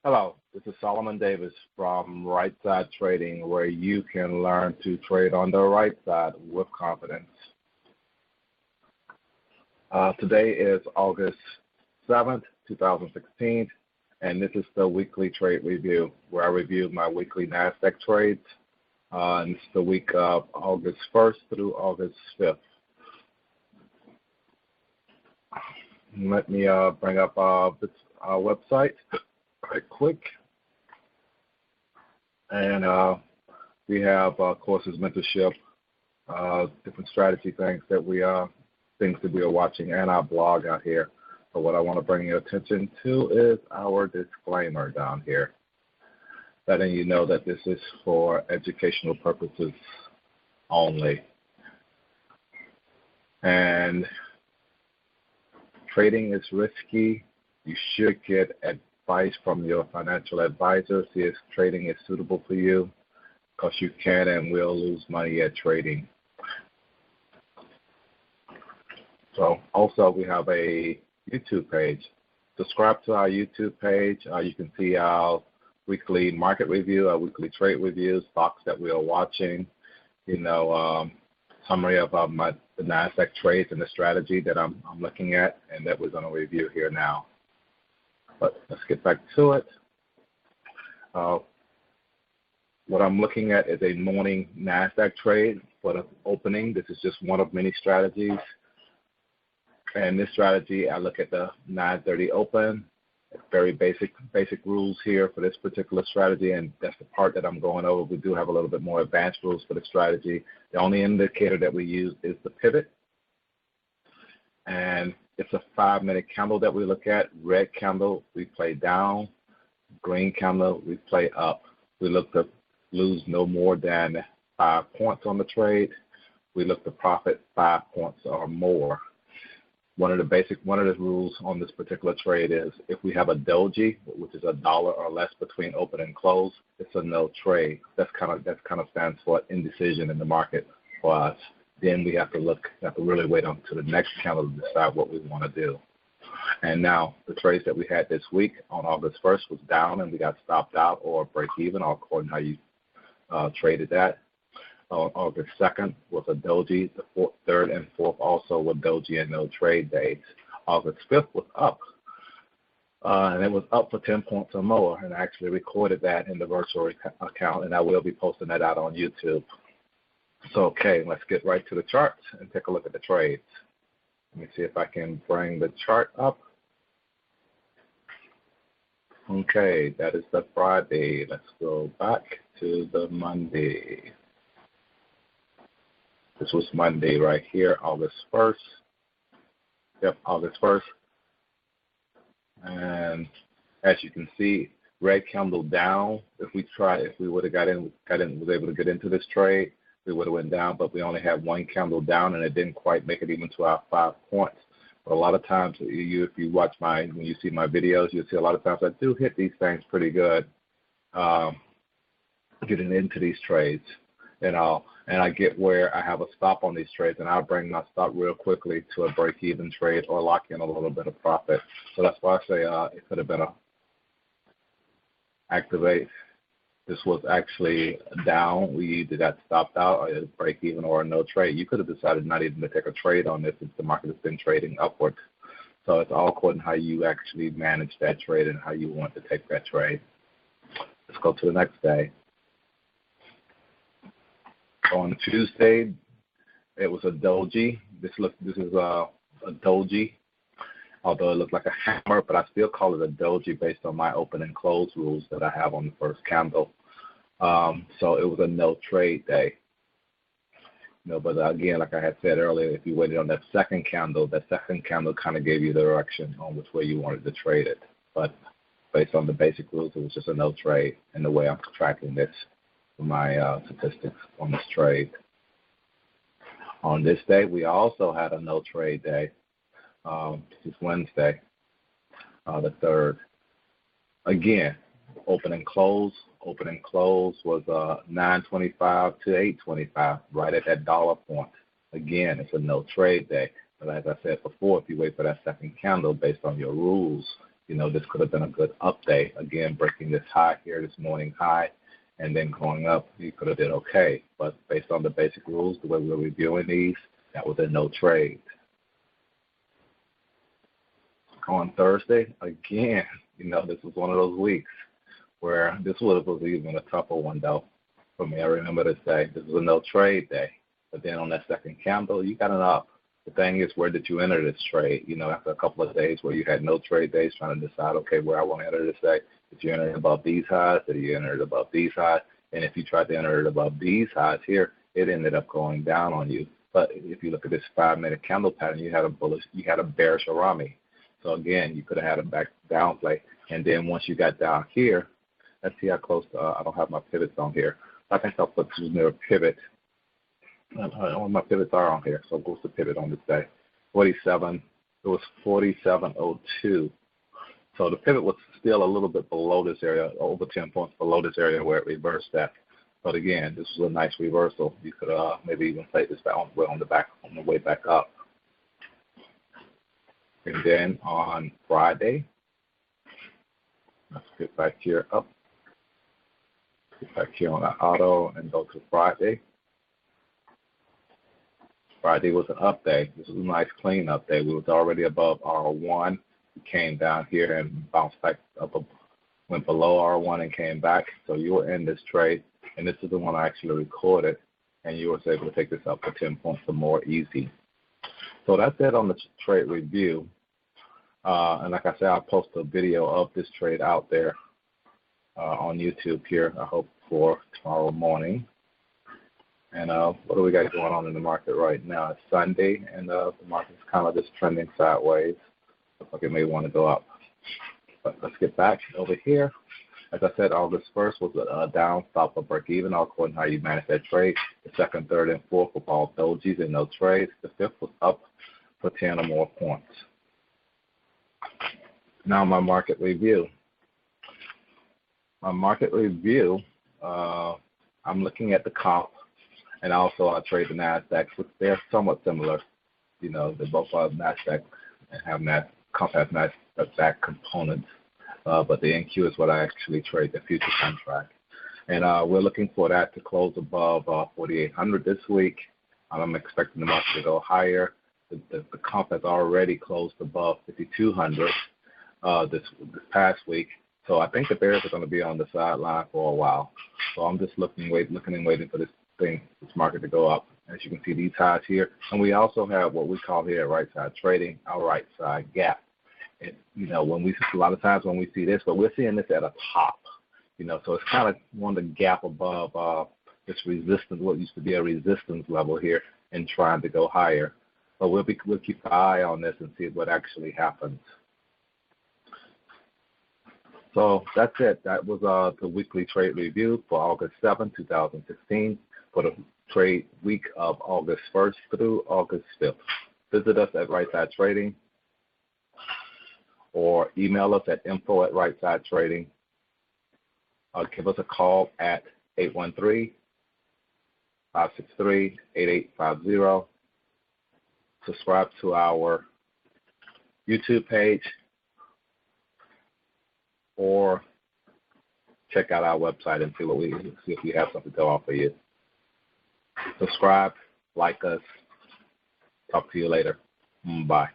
Hello, this is Solomon Davis from Right Side Trading, where you can learn to trade on the right side with confidence. Today is August 7th, 2016, and this is the weekly trade review, where I review my weekly NASDAQ trades. And it's the week of August 1st through August 5th. Let me bring up this website right quick. And we have courses, mentorship, different strategy things that we are watching, and our blog out here. But what I want to bring your attention to is our disclaimer down here, letting you know that this is for educational purposes only. And trading is risky. You should get advice from your financial advisor, see if trading is suitable for you, because you can and will lose money at trading. So also we have a YouTube page. Subscribe to our YouTube page. You can see our weekly market review, our weekly trade reviews, stocks that we are watching, summary of the NASDAQ trades and the strategy that I'm looking at and that we're going to review here now. But let's get back to it. What I'm looking at is a morning NASDAQ trade for the opening. This is just one of many strategies. And this strategy, I look at the 9:30 open. Very basic rules here for this particular strategy, and that's the part that I'm going over. We do have a little bit more advanced rules for the strategy. The only indicator that we use is the pivot. And it's a 5-minute candle that we look at. Red candle, we play down. Green candle, we play up. We look to lose no more than 5 points on the trade. We look to profit 5 points or more. One of the rules on this particular trade is if we have a doji, which is $1 or less between open and close, it's a no trade. That's kind of stands for indecision in the market for us. Then we have to really wait until the next candle to decide what we want to do. And now the trades that we had this week on August 1st was down, and we got stopped out or break even, or according to how you traded that. On August 2nd was a doji. The 3rd and 4th also were doji and no trade days. August 5th was up, and it was up for 10 points or more, and I actually recorded that in the virtual account, and I will be posting that out on YouTube. So, okay, let's get right to the charts and take a look at the trades. Let me see if I can bring the chart up. Okay, that is the Friday. Let's go back to the Monday. This was Monday right here, August 1st. Yep, August 1st. And as you can see, red candle down. If we would have was able to get into this trade, we would have went down, but we only had one candle down, and it didn't quite make it even to our 5 points. But a lot of times, if you watch when you see my videos, you'll see a lot of times I do hit these things pretty good, getting into these trades. And I get where I have a stop on these trades, and I'll bring my stop real quickly to a break-even trade or lock in a little bit of profit. So that's why I say it could have been a activate. This was actually down. We either got stopped out or a break-even or a no trade. You could have decided not even to take a trade on this if the market has been trading upward. So it's all according to how you actually manage that trade and how you want to take that trade. Let's go to the next day. On Tuesday, it was a doji. This is a doji, although it looked like a hammer, but I still call it a doji based on my open and close rules that I have on the first candle. So it was a no trade day. But again, like I had said earlier, if you waited on that second candle kind of gave you the direction on which way you wanted to trade it. But based on the basic rules, it was just a no trade in the way I'm tracking this. My statistics on this trade. On this day, we also had a no trade day. This is Wednesday, the 3rd. Again, open and close. Open and close was $9.25 to $8.25, right at that dollar point. Again, it's a no trade day. But as I said before, if you wait for that second candle based on your rules, This could have been a good up day. Again, breaking this high here, this morning high, and then going up, you could have did okay. But based on the basic rules, the way we're reviewing these, that was a no trade. On Thursday, again, this was one of those weeks where this was even a tougher one, though, for me. I remember this day. This was a no trade day. But then on that second candle, you got an up. The thing is, where did you enter this trade? After a couple of days where you had no trade days, trying to decide, okay, where I want to enter this day. Did you enter it above these highs? Did you enter it above these highs? And if you tried to enter it above these highs here, it ended up going down on you. But if you look at this 5-minute candle pattern, you had a bearish Arami. So again, you could have had a back down play. And then once you got down here, let's see how close. I don't have my pivots on here. I think I'll put some near pivot. All my pivots are on here. So what's the pivot on this day? 47. It was 47.02. So the pivot was still a little bit below this area, over 10 points below this area where it reversed that. But again, this was a nice reversal. You could maybe even play this back on the way back up. And then on Friday, let's get back here up. Get back here on the auto and go to Friday. Friday was an up day. This was a nice clean up day. We was already above R1. We came down here and bounced back up, went below R1 and came back. So you were in this trade, and this is the one I actually recorded, and you were able to take this up for 10 points or more easy. So that's it on the trade review. And like I said, I'll post a video of this trade out there on YouTube here, I hope, for tomorrow morning. And what do we got going on in the market right now? It's Sunday, and the market's kind of just trending sideways. Looks like it may want to go up. But let's get back over here. As I said, August 1st was a down, stop, or break even, all according to how you manage that trade. The second, third, and fourth were all dojis and no trades. The fifth was up for 10 or more points. Now my market review. My market review, I'm looking at the comp, and also I trade the NASDAQ, which they're somewhat similar. They both are NASDAQ and have comp has NASDAQ components, but the NQ is what I actually trade, the future contract. And we're looking for that to close above 4,800 this week. I'm expecting the market to go higher. The comp has already closed above 5,200 this past week. So I think the bears are going to be on the sideline for a while. So I'm just looking and waiting for this market to go up. As you can see, these highs here. And we also have what we call here right side trading, our right side gap. And, a lot of times when we see this, but we're seeing this at a top, so it's kind of on the gap above this resistance, what used to be a resistance level here, and trying to go higher. But we'll keep an eye on this and see what actually happens. So that's it. That was the weekly trade review for August 7, 2016, for the trade week of August 1st through August 5th. Visit us at Right Side Trading or email us at info@rightsideTrading. Give us a call at 813-563-8850. Subscribe to our YouTube page, or check out our website and see if we have something to offer you. Subscribe, like us. Talk to you later. Bye.